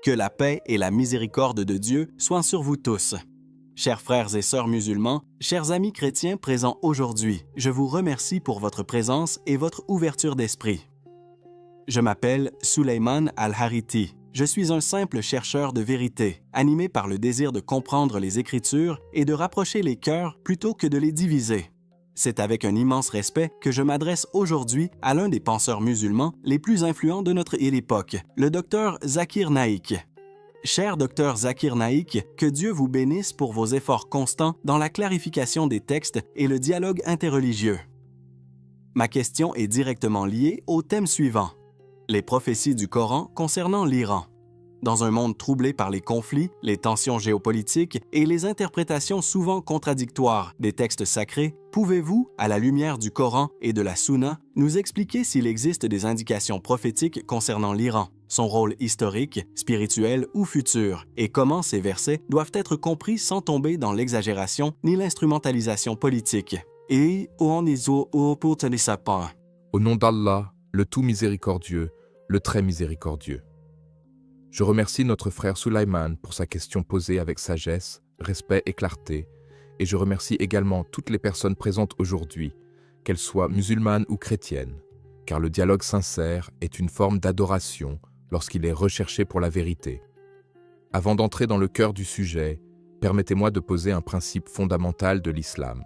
Que la paix et la miséricorde de Dieu soient sur vous tous. Chers frères et sœurs musulmans, chers amis chrétiens présents aujourd'hui, je vous remercie pour votre présence et votre ouverture d'esprit. Je m'appelle Suleyman Al-Hariti. Je suis un simple chercheur de vérité, animé par le désir de comprendre les Écritures et de rapprocher les cœurs plutôt que de les diviser. C'est avec un immense respect que je m'adresse aujourd'hui à l'un des penseurs musulmans les plus influents de notre époque, le Dr Zakir Naik. Cher Dr Zakir Naik, que Dieu vous bénisse pour vos efforts constants dans la clarification des textes et le dialogue interreligieux. Ma question est directement liée au thème suivant. Les prophéties du Coran concernant l'Iran. Dans un monde troublé par les conflits, les tensions géopolitiques et les interprétations souvent contradictoires des textes sacrés, pouvez-vous, à la lumière du Coran et de la Sunna, nous expliquer s'il existe des indications prophétiques concernant l'Iran, son rôle historique, spirituel ou futur, et comment ces versets doivent être compris sans tomber dans l'exagération ni l'instrumentalisation politique? Et au nom d'Allah, le tout miséricordieux, le très miséricordieux. Je remercie notre frère Suleyman pour sa question posée avec sagesse, respect et clarté, et je remercie également toutes les personnes présentes aujourd'hui, qu'elles soient musulmanes ou chrétiennes, car le dialogue sincère est une forme d'adoration lorsqu'il est recherché pour la vérité. Avant d'entrer dans le cœur du sujet, permettez-moi de poser un principe fondamental de l'islam.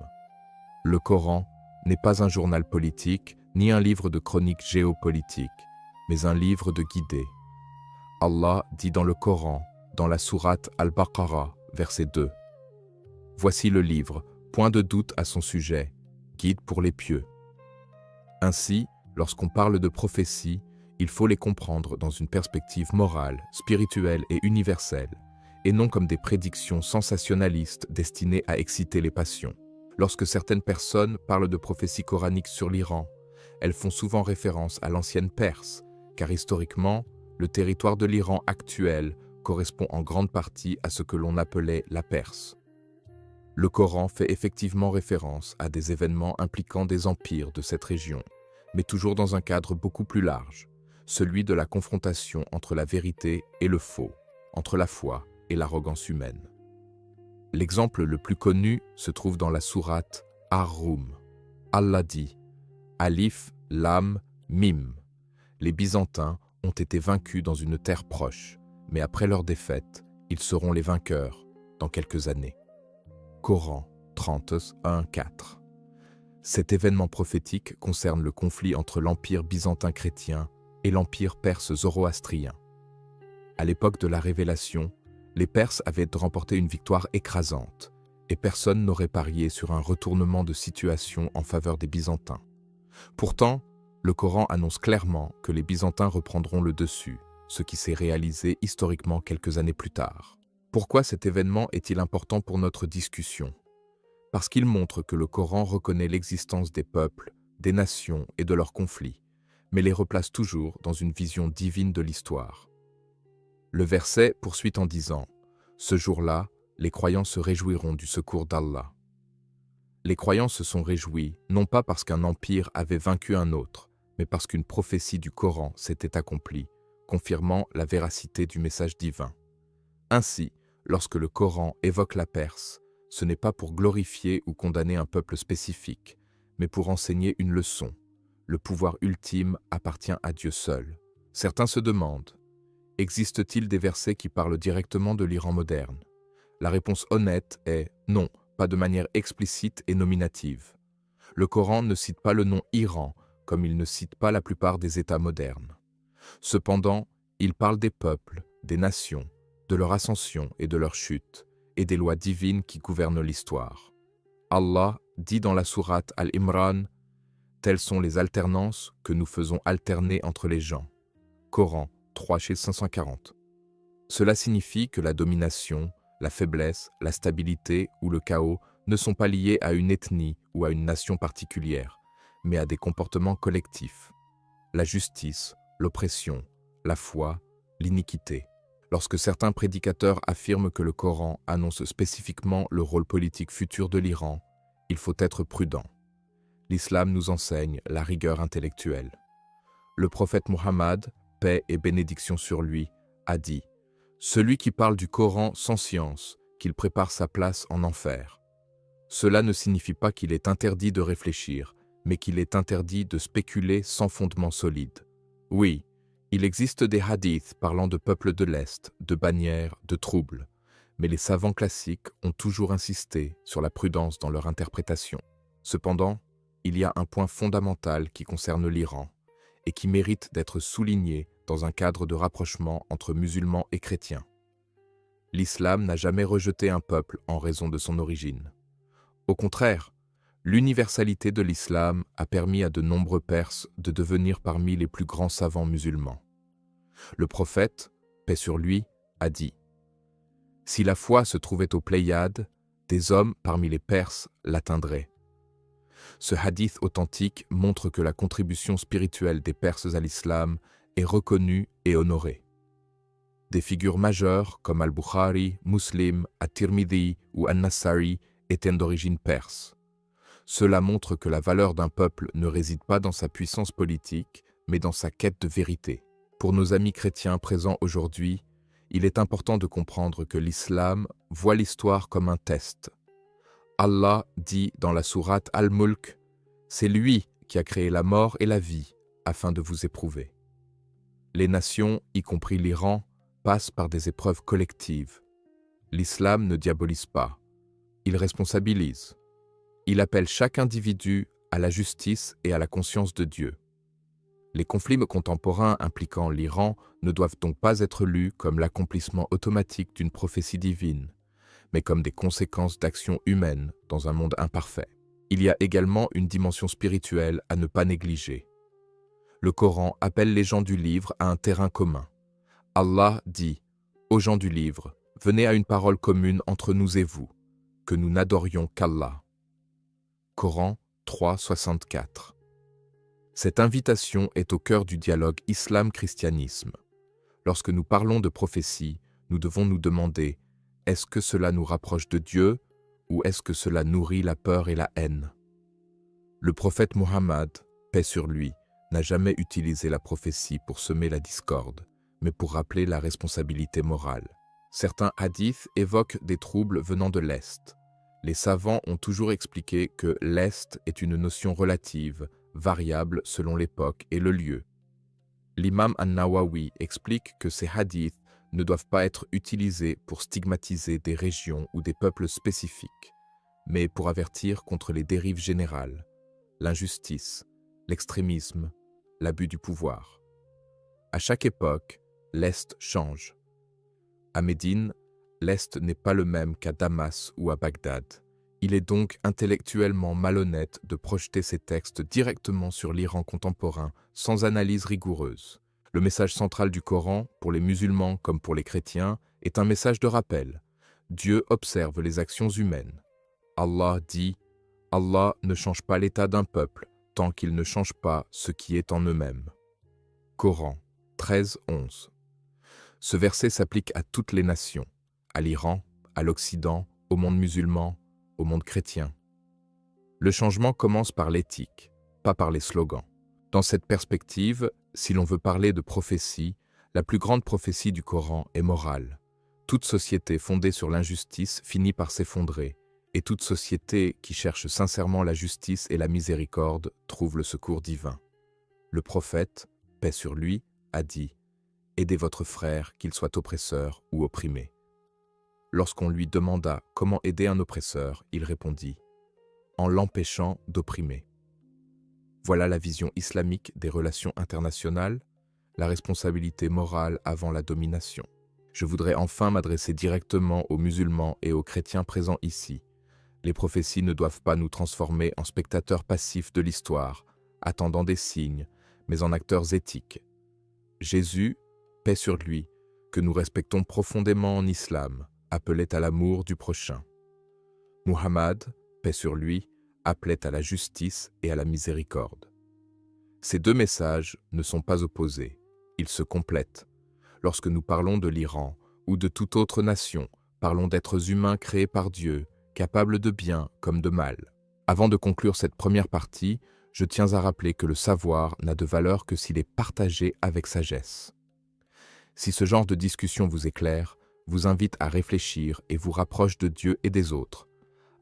Le Coran n'est pas un journal politique, ni un livre de chronique géopolitique, mais un livre de guidée. Allah dit dans le Coran, dans la sourate Al-Baqarah, verset 2. Voici le livre, point de doute à son sujet, guide pour les pieux. Ainsi, lorsqu'on parle de prophéties, il faut les comprendre dans une perspective morale, spirituelle et universelle, et non comme des prédictions sensationnalistes destinées à exciter les passions. Lorsque certaines personnes parlent de prophéties coraniques sur l'Iran, elles font souvent référence à l'ancienne Perse, car historiquement, le territoire de l'Iran actuel correspond en grande partie à ce que l'on appelait la Perse. Le Coran fait effectivement référence à des événements impliquant des empires de cette région, mais toujours dans un cadre beaucoup plus large, celui de la confrontation entre la vérité et le faux, entre la foi et l'arrogance humaine. L'exemple le plus connu se trouve dans la sourate Ar-Rum. Allah dit « Alif, Lam, Mim ». Les Byzantins ont été vaincus dans une terre proche, mais après leur défaite, ils seront les vainqueurs dans quelques années. Coran 31-4. Cet événement prophétique concerne le conflit entre l'empire byzantin chrétien et l'empire perse zoroastrien. À l'époque de la Révélation, les Perses avaient remporté une victoire écrasante, et personne n'aurait parié sur un retournement de situation en faveur des Byzantins. Pourtant, le Coran annonce clairement que les Byzantins reprendront le dessus, ce qui s'est réalisé historiquement quelques années plus tard. Pourquoi cet événement est-il important pour notre discussion? Parce qu'il montre que le Coran reconnaît l'existence des peuples, des nations et de leurs conflits, mais les replace toujours dans une vision divine de l'histoire. Le verset poursuit en disant « Ce jour-là, les croyants se réjouiront du secours d'Allah ». Les croyants se sont réjouis, non pas parce qu'un empire avait vaincu un autre, mais parce qu'une prophétie du Coran s'était accomplie, confirmant la véracité du message divin. Ainsi, lorsque le Coran évoque la Perse, ce n'est pas pour glorifier ou condamner un peuple spécifique, mais pour enseigner une leçon. Le pouvoir ultime appartient à Dieu seul. Certains se demandent, existe-t-il des versets qui parlent directement de l'Iran moderne? La réponse honnête est non, pas de manière explicite et nominative. Le Coran ne cite pas le nom Iran, comme il ne cite pas la plupart des États modernes. Cependant, il parle des peuples, des nations, de leur ascension et de leur chute, et des lois divines qui gouvernent l'histoire. Allah dit dans la sourate Al-Imran « Telles sont les alternances que nous faisons alterner entre les gens ». Coran 3-540. Cela signifie que la domination, la faiblesse, la stabilité ou le chaos ne sont pas liés à une ethnie ou à une nation particulière, mais à des comportements collectifs. La justice, l'oppression, la foi, l'iniquité. Lorsque certains prédicateurs affirment que le Coran annonce spécifiquement le rôle politique futur de l'Iran, il faut être prudent. L'islam nous enseigne la rigueur intellectuelle. Le prophète Muhammad, paix et bénédiction sur lui, a dit « Celui qui parle du Coran sans science, qu'il prépare sa place en enfer. Cela ne signifie pas qu'il est interdit de réfléchir, mais qu'il est interdit de spéculer sans fondement solide. Oui, il existe des hadiths parlant de peuples de l'Est, de bannières, de troubles, mais les savants classiques ont toujours insisté sur la prudence dans leur interprétation. Cependant, il y a un point fondamental qui concerne l'Iran et qui mérite d'être souligné dans un cadre de rapprochement entre musulmans et chrétiens. L'islam n'a jamais rejeté un peuple en raison de son origine. Au contraire, l'universalité de l'islam a permis à de nombreux Perses de devenir parmi les plus grands savants musulmans. Le prophète, paix sur lui, a dit « Si la foi se trouvait aux Pléiades, des hommes parmi les Perses l'atteindraient. » Ce hadith authentique montre que la contribution spirituelle des Perses à l'islam est reconnue et honorée. Des figures majeures comme Al-Bukhari, Muslim, At-Tirmidhi ou An-Nassari étaient d'origine perse. Cela montre que la valeur d'un peuple ne réside pas dans sa puissance politique, mais dans sa quête de vérité. Pour nos amis chrétiens présents aujourd'hui, il est important de comprendre que l'islam voit l'histoire comme un test. Allah dit dans la sourate Al-Mulk, « C'est lui qui a créé la mort et la vie afin de vous éprouver. » Les nations, y compris l'Iran, passent par des épreuves collectives. L'islam ne diabolise pas, il responsabilise. Il appelle chaque individu à la justice et à la conscience de Dieu. Les conflits contemporains impliquant l'Iran ne doivent donc pas être lus comme l'accomplissement automatique d'une prophétie divine, mais comme des conséquences d'actions humaines dans un monde imparfait. Il y a également une dimension spirituelle à ne pas négliger. Le Coran appelle les gens du livre à un terrain commun. Allah dit « Aux gens du livre, venez à une parole commune entre nous et vous, que nous n'adorions qu'Allah. » Coran 3,64. Cette invitation est au cœur du dialogue islam-christianisme. Lorsque nous parlons de prophétie, nous devons nous demander « Est-ce que cela nous rapproche de Dieu ou est-ce que cela nourrit la peur et la haine ?» Le prophète Muhammad, paix sur lui, n'a jamais utilisé la prophétie pour semer la discorde, mais pour rappeler la responsabilité morale. Certains hadiths évoquent des troubles venant de l'Est. Les savants ont toujours expliqué que l'Est est une notion relative, variable selon l'époque et le lieu. L'imam An-Nawawi explique que ces hadiths ne doivent pas être utilisés pour stigmatiser des régions ou des peuples spécifiques, mais pour avertir contre les dérives générales, l'injustice, l'extrémisme, l'abus du pouvoir. À chaque époque, l'Est change. À Médine, l'Est n'est pas le même qu'à Damas ou à Bagdad. Il est donc intellectuellement malhonnête de projeter ces textes directement sur l'Iran contemporain sans analyse rigoureuse. Le message central du Coran, pour les musulmans comme pour les chrétiens, est un message de rappel. Dieu observe les actions humaines. Allah dit « Allah ne change pas l'état d'un peuple tant qu'il ne change pas ce qui est en eux-mêmes. » Coran 13:11. Ce verset s'applique à toutes les nations, à l'Iran, à l'Occident, au monde musulman, au monde chrétien. Le changement commence par l'éthique, pas par les slogans. Dans cette perspective, si l'on veut parler de prophétie, la plus grande prophétie du Coran est morale. Toute société fondée sur l'injustice finit par s'effondrer, et toute société qui cherche sincèrement la justice et la miséricorde trouve le secours divin. Le prophète, paix sur lui, a dit « Aidez votre frère, qu'il soit oppresseur ou opprimé. » Lorsqu'on lui demanda comment aider un oppresseur, il répondit « En l'empêchant d'opprimer. » Voilà la vision islamique des relations internationales, la responsabilité morale avant la domination. Je voudrais enfin m'adresser directement aux musulmans et aux chrétiens présents ici. Les prophéties ne doivent pas nous transformer en spectateurs passifs de l'histoire, attendant des signes, mais en acteurs éthiques. Jésus, paix sur lui, que nous respectons profondément en islam, appelait à l'amour du prochain. Muhammad, paix sur lui, appelait à la justice et à la miséricorde. Ces deux messages ne sont pas opposés, ils se complètent. Lorsque nous parlons de l'Iran ou de toute autre nation, parlons d'êtres humains créés par Dieu, capables de bien comme de mal. Avant de conclure cette première partie, je tiens à rappeler que le savoir n'a de valeur que s'il est partagé avec sagesse. Si ce genre de discussion vous éclaire, vous invite à réfléchir et vous rapproche de Dieu et des autres.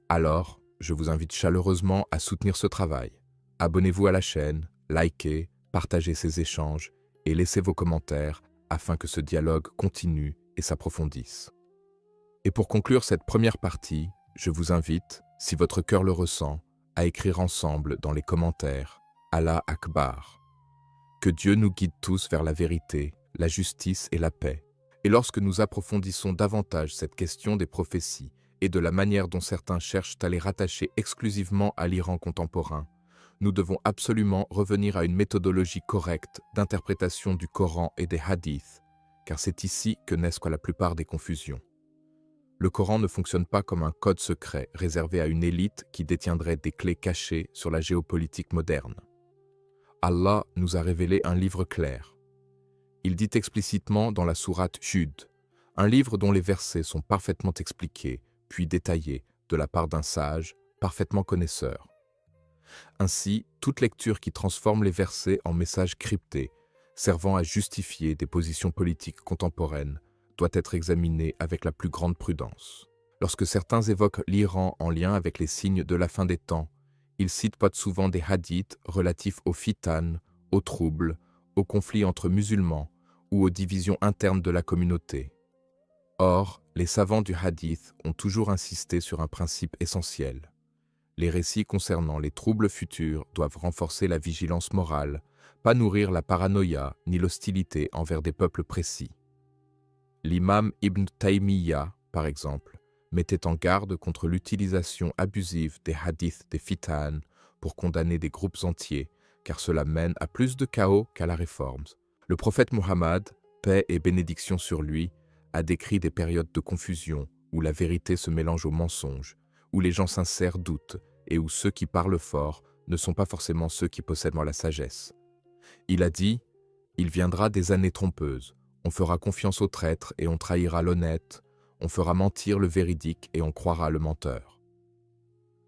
Alors, je vous invite chaleureusement à soutenir ce travail. Abonnez-vous à la chaîne, likez, partagez ces échanges et laissez vos commentaires afin que ce dialogue continue et s'approfondisse. Et pour conclure cette première partie, je vous invite, si votre cœur le ressent, à écrire ensemble dans les commentaires « Allah Akbar ». Que Dieu nous guide tous vers la vérité, la justice et la paix. Et lorsque nous approfondissons davantage cette question des prophéties et de la manière dont certains cherchent à les rattacher exclusivement à l'Iran contemporain, nous devons absolument revenir à une méthodologie correcte d'interprétation du Coran et des hadiths, car c'est ici que naissent la plupart des confusions. Le Coran ne fonctionne pas comme un code secret réservé à une élite qui détiendrait des clés cachées sur la géopolitique moderne. Allah nous a révélé un livre clair. Il dit explicitement dans la sourate Hud, un livre dont les versets sont parfaitement expliqués, puis détaillés, de la part d'un sage, parfaitement connaisseur. Ainsi, toute lecture qui transforme les versets en messages cryptés, servant à justifier des positions politiques contemporaines, doit être examinée avec la plus grande prudence. Lorsque certains évoquent l'Iran en lien avec les signes de la fin des temps, ils citent pas souvent des hadiths relatifs aux fitanes, aux troubles, aux conflits entre musulmans ou aux divisions internes de la communauté. Or, les savants du hadith ont toujours insisté sur un principe essentiel. Les récits concernant les troubles futurs doivent renforcer la vigilance morale, pas nourrir la paranoïa ni l'hostilité envers des peuples précis. L'imam Ibn Taymiyyah, par exemple, mettait en garde contre l'utilisation abusive des hadiths des fitanes pour condamner des groupes entiers, car cela mène à plus de chaos qu'à la réforme. Le prophète Muhammad, paix et bénédiction sur lui, a décrit des périodes de confusion où la vérité se mélange au mensonge, où les gens sincères doutent et où ceux qui parlent fort ne sont pas forcément ceux qui possèdent la sagesse. Il a dit « Il viendra des années trompeuses, on fera confiance aux traîtres et on trahira l'honnête, on fera mentir le véridique et on croira le menteur. »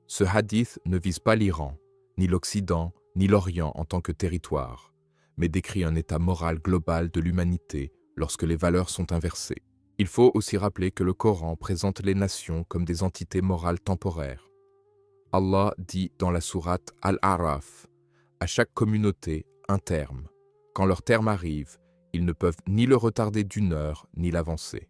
Ce hadith ne vise pas l'Iran, ni l'Occident, ni l'Orient en tant que territoire, mais décrit un état moral global de l'humanité lorsque les valeurs sont inversées. Il faut aussi rappeler que le Coran présente les nations comme des entités morales temporaires. Allah dit dans la sourate Al-A'raf, à chaque communauté un terme. Quand leur terme arrive, ils ne peuvent ni le retarder d'une heure, ni l'avancer.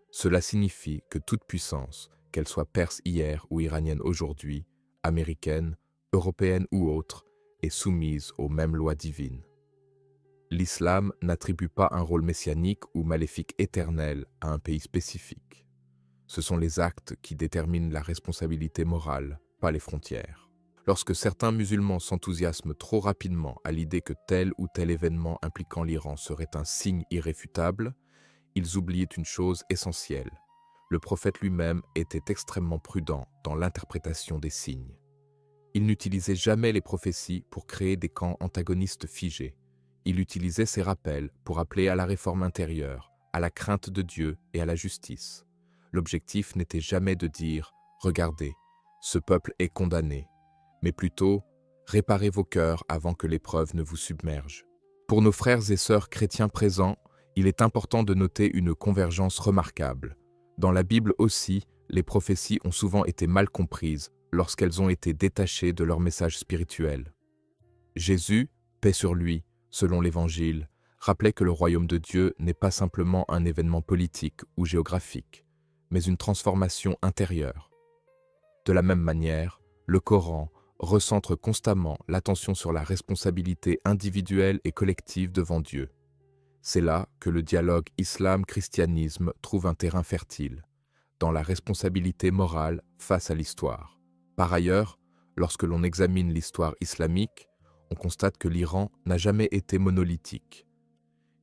Cela signifie que toute puissance, qu'elle soit perse hier ou iranienne aujourd'hui, américaine, européenne ou autre, est soumise aux mêmes lois divines. L'islam n'attribue pas un rôle messianique ou maléfique éternel à un pays spécifique. Ce sont les actes qui déterminent la responsabilité morale, pas les frontières. Lorsque certains musulmans s'enthousiasment trop rapidement à l'idée que tel ou tel événement impliquant l'Iran serait un signe irréfutable, ils oublient une chose essentielle. Le prophète lui-même était extrêmement prudent dans l'interprétation des signes. Il n'utilisait jamais les prophéties pour créer des camps antagonistes figés. Il utilisait ces rappels pour appeler à la réforme intérieure, à la crainte de Dieu et à la justice. L'objectif n'était jamais de dire « Regardez, ce peuple est condamné », mais plutôt « Réparez vos cœurs avant que l'épreuve ne vous submerge ». Pour nos frères et sœurs chrétiens présents, il est important de noter une convergence remarquable. Dans la Bible aussi, les prophéties ont souvent été mal comprises lorsqu'elles ont été détachées de leur message spirituel. Jésus, paix sur lui, selon l'Évangile, rappelait que le royaume de Dieu n'est pas simplement un événement politique ou géographique, mais une transformation intérieure. De la même manière, le Coran recentre constamment l'attention sur la responsabilité individuelle et collective devant Dieu. C'est là que le dialogue islam-christianisme trouve un terrain fertile, dans la responsabilité morale face à l'histoire. Par ailleurs, lorsque l'on examine l'histoire islamique, on constate que l'Iran n'a jamais été monolithique.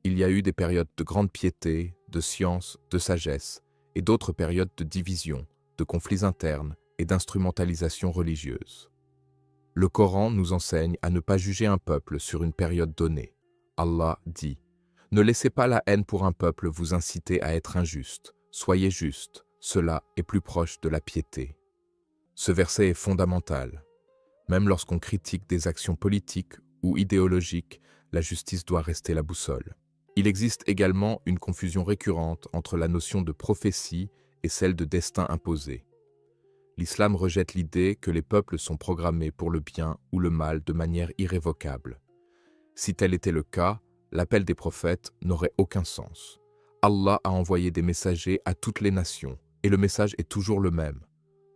Il y a eu des périodes de grande piété, de science, de sagesse, et d'autres périodes de division, de conflits internes et d'instrumentalisation religieuse. Le Coran nous enseigne à ne pas juger un peuple sur une période donnée. Allah dit « Ne laissez pas la haine pour un peuple vous inciter à être injuste. Soyez juste, cela est plus proche de la piété. » Ce verset est fondamental. Même lorsqu'on critique des actions politiques ou idéologiques, la justice doit rester la boussole. Il existe également une confusion récurrente entre la notion de prophétie et celle de destin imposé. L'islam rejette l'idée que les peuples sont programmés pour le bien ou le mal de manière irrévocable. Si tel était le cas, l'appel des prophètes n'aurait aucun sens. Allah a envoyé des messagers à toutes les nations, et le message est toujours le même.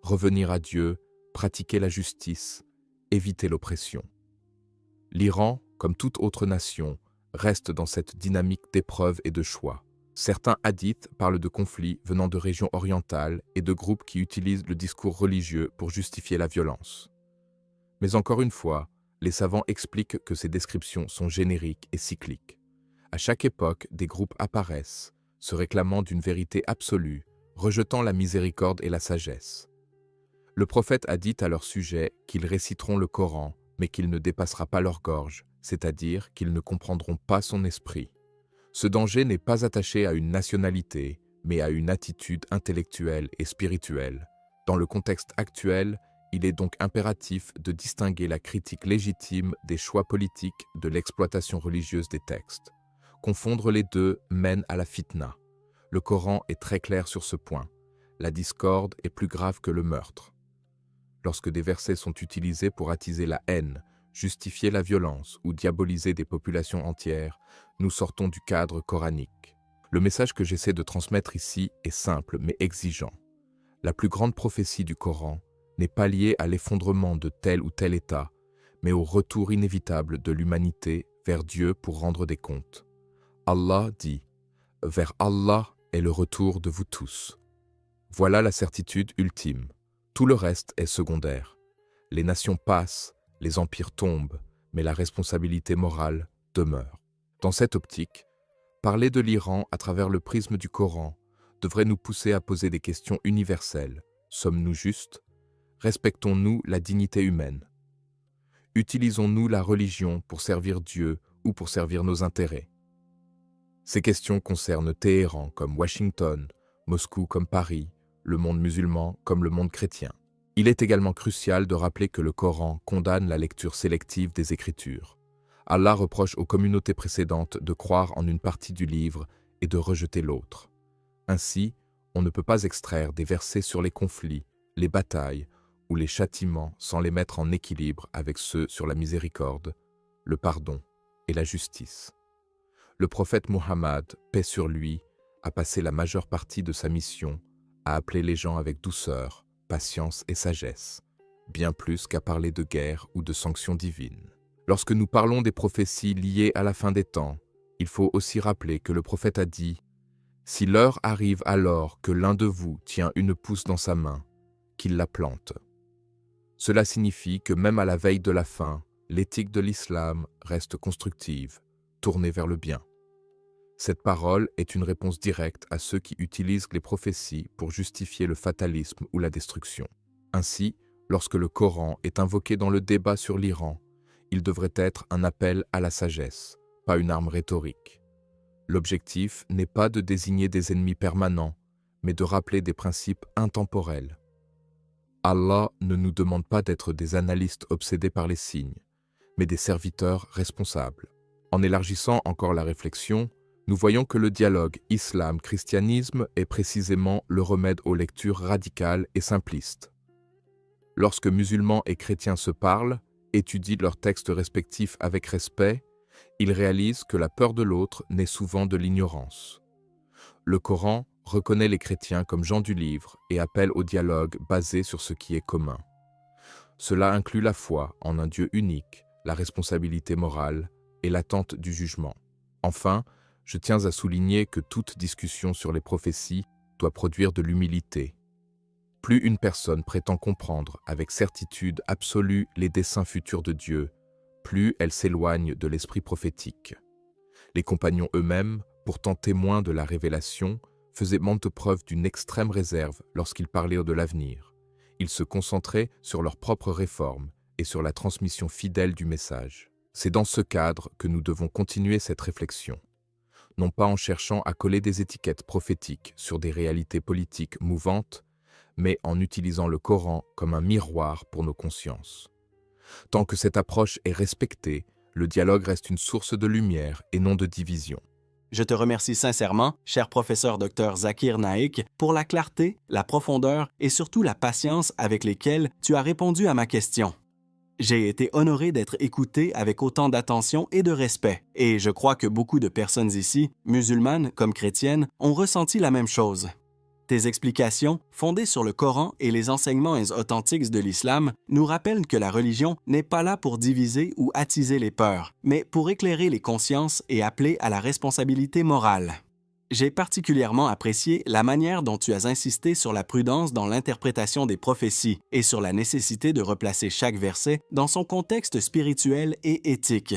Revenir à Dieu, pratiquer la justice, éviter l'oppression. L'Iran, comme toute autre nation, reste dans cette dynamique d'épreuve et de choix. Certains hadiths parlent de conflits venant de régions orientales et de groupes qui utilisent le discours religieux pour justifier la violence. Mais encore une fois, les savants expliquent que ces descriptions sont génériques et cycliques. À chaque époque, des groupes apparaissent, se réclamant d'une vérité absolue, rejetant la miséricorde et la sagesse. Le prophète a dit à leur sujet qu'ils réciteront le Coran, mais qu'il ne dépassera pas leur gorge, c'est-à-dire qu'ils ne comprendront pas son esprit. Ce danger n'est pas attaché à une nationalité, mais à une attitude intellectuelle et spirituelle. Dans le contexte actuel, il est donc impératif de distinguer la critique légitime des choix politiques de l'exploitation religieuse des textes. Confondre les deux mène à la fitna. Le Coran est très clair sur ce point. La discorde est plus grave que le meurtre. Lorsque des versets sont utilisés pour attiser la haine, justifier la violence ou diaboliser des populations entières, nous sortons du cadre coranique. Le message que j'essaie de transmettre ici est simple mais exigeant. La plus grande prophétie du Coran n'est pas liée à l'effondrement de tel ou tel État, mais au retour inévitable de l'humanité vers Dieu pour rendre des comptes. Allah dit « Vers Allah est le retour de vous tous ». Voilà la certitude ultime. Tout le reste est secondaire. Les nations passent, les empires tombent, mais la responsabilité morale demeure. Dans cette optique, parler de l'Iran à travers le prisme du Coran devrait nous pousser à poser des questions universelles. Sommes-nous justes? Respectons-nous la dignité humaine? Utilisons-nous la religion pour servir Dieu ou pour servir nos intérêts? Ces questions concernent Téhéran comme Washington, Moscou comme Paris, le monde musulman comme le monde chrétien. Il est également crucial de rappeler que le Coran condamne la lecture sélective des Écritures. Allah reproche aux communautés précédentes de croire en une partie du livre et de rejeter l'autre. Ainsi, on ne peut pas extraire des versets sur les conflits, les batailles ou les châtiments sans les mettre en équilibre avec ceux sur la miséricorde, le pardon et la justice. Le prophète Muhammad, paix sur lui, a passé la majeure partie de sa mission à appeler les gens avec douceur, patience et sagesse, bien plus qu'à parler de guerre ou de sanctions divines. Lorsque nous parlons des prophéties liées à la fin des temps, il faut aussi rappeler que le prophète a dit « Si l'heure arrive alors que l'un de vous tient une pousse dans sa main, qu'il la plante. » Cela signifie que même à la veille de la fin, l'éthique de l'islam reste constructive, tournée vers le bien. Cette parole est une réponse directe à ceux qui utilisent les prophéties pour justifier le fatalisme ou la destruction. Ainsi, lorsque le Coran est invoqué dans le débat sur l'Iran, il devrait être un appel à la sagesse, pas une arme rhétorique. L'objectif n'est pas de désigner des ennemis permanents, mais de rappeler des principes intemporels. Allah ne nous demande pas d'être des analystes obsédés par les signes, mais des serviteurs responsables. En élargissant encore la réflexion, nous voyons que le dialogue islam-christianisme est précisément le remède aux lectures radicales et simplistes. Lorsque musulmans et chrétiens se parlent, étudient leurs textes respectifs avec respect, ils réalisent que la peur de l'autre naît souvent de l'ignorance. Le Coran reconnaît les chrétiens comme gens du livre et appelle au dialogue basé sur ce qui est commun. Cela inclut la foi en un Dieu unique, la responsabilité morale et l'attente du jugement. Enfin, je tiens à souligner que toute discussion sur les prophéties doit produire de l'humilité. Plus une personne prétend comprendre avec certitude absolue les desseins futurs de Dieu, plus elle s'éloigne de l'esprit prophétique. Les compagnons eux-mêmes, pourtant témoins de la révélation, faisaient maintes preuve d'une extrême réserve lorsqu'ils parlaient de l'avenir. Ils se concentraient sur leurs propres réformes et sur la transmission fidèle du message. C'est dans ce cadre que nous devons continuer cette réflexion. Non pas en cherchant à coller des étiquettes prophétiques sur des réalités politiques mouvantes, mais en utilisant le Coran comme un miroir pour nos consciences. Tant que cette approche est respectée, le dialogue reste une source de lumière et non de division. Je te remercie sincèrement, cher professeur Dr Zakir Naik, pour la clarté, la profondeur et surtout la patience avec lesquelles tu as répondu à ma question. J'ai été honoré d'être écouté avec autant d'attention et de respect, et je crois que beaucoup de personnes ici, musulmanes comme chrétiennes, ont ressenti la même chose. Tes explications, fondées sur le Coran et les enseignements authentiques de l'islam, nous rappellent que la religion n'est pas là pour diviser ou attiser les peurs, mais pour éclairer les consciences et appeler à la responsabilité morale. J'ai particulièrement apprécié la manière dont tu as insisté sur la prudence dans l'interprétation des prophéties et sur la nécessité de replacer chaque verset dans son contexte spirituel et éthique.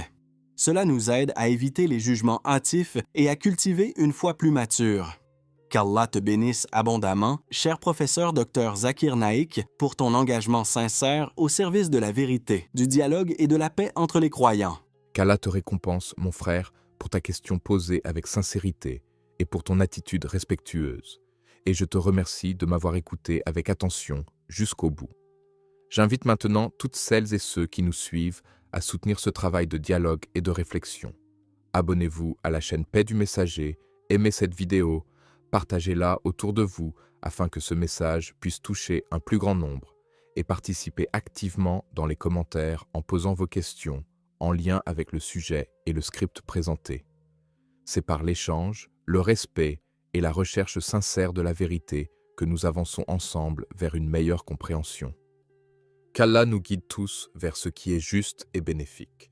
Cela nous aide à éviter les jugements hâtifs et à cultiver une foi plus mature. Qu'Allah te bénisse abondamment, cher professeur Dr Zakir Naik, pour ton engagement sincère au service de la vérité, du dialogue et de la paix entre les croyants. Qu'Allah te récompense, mon frère, pour ta question posée avec sincérité et pour ton attitude respectueuse. Et je te remercie de m'avoir écouté avec attention jusqu'au bout. J'invite maintenant toutes celles et ceux qui nous suivent à soutenir ce travail de dialogue et de réflexion. Abonnez-vous à la chaîne Paix du Messager, aimez cette vidéo, partagez-la autour de vous afin que ce message puisse toucher un plus grand nombre et participez activement dans les commentaires en posant vos questions en lien avec le sujet et le script présenté. C'est par l'échange, le respect et la recherche sincère de la vérité que nous avançons ensemble vers une meilleure compréhension. Qu'Allah nous guide tous vers ce qui est juste et bénéfique.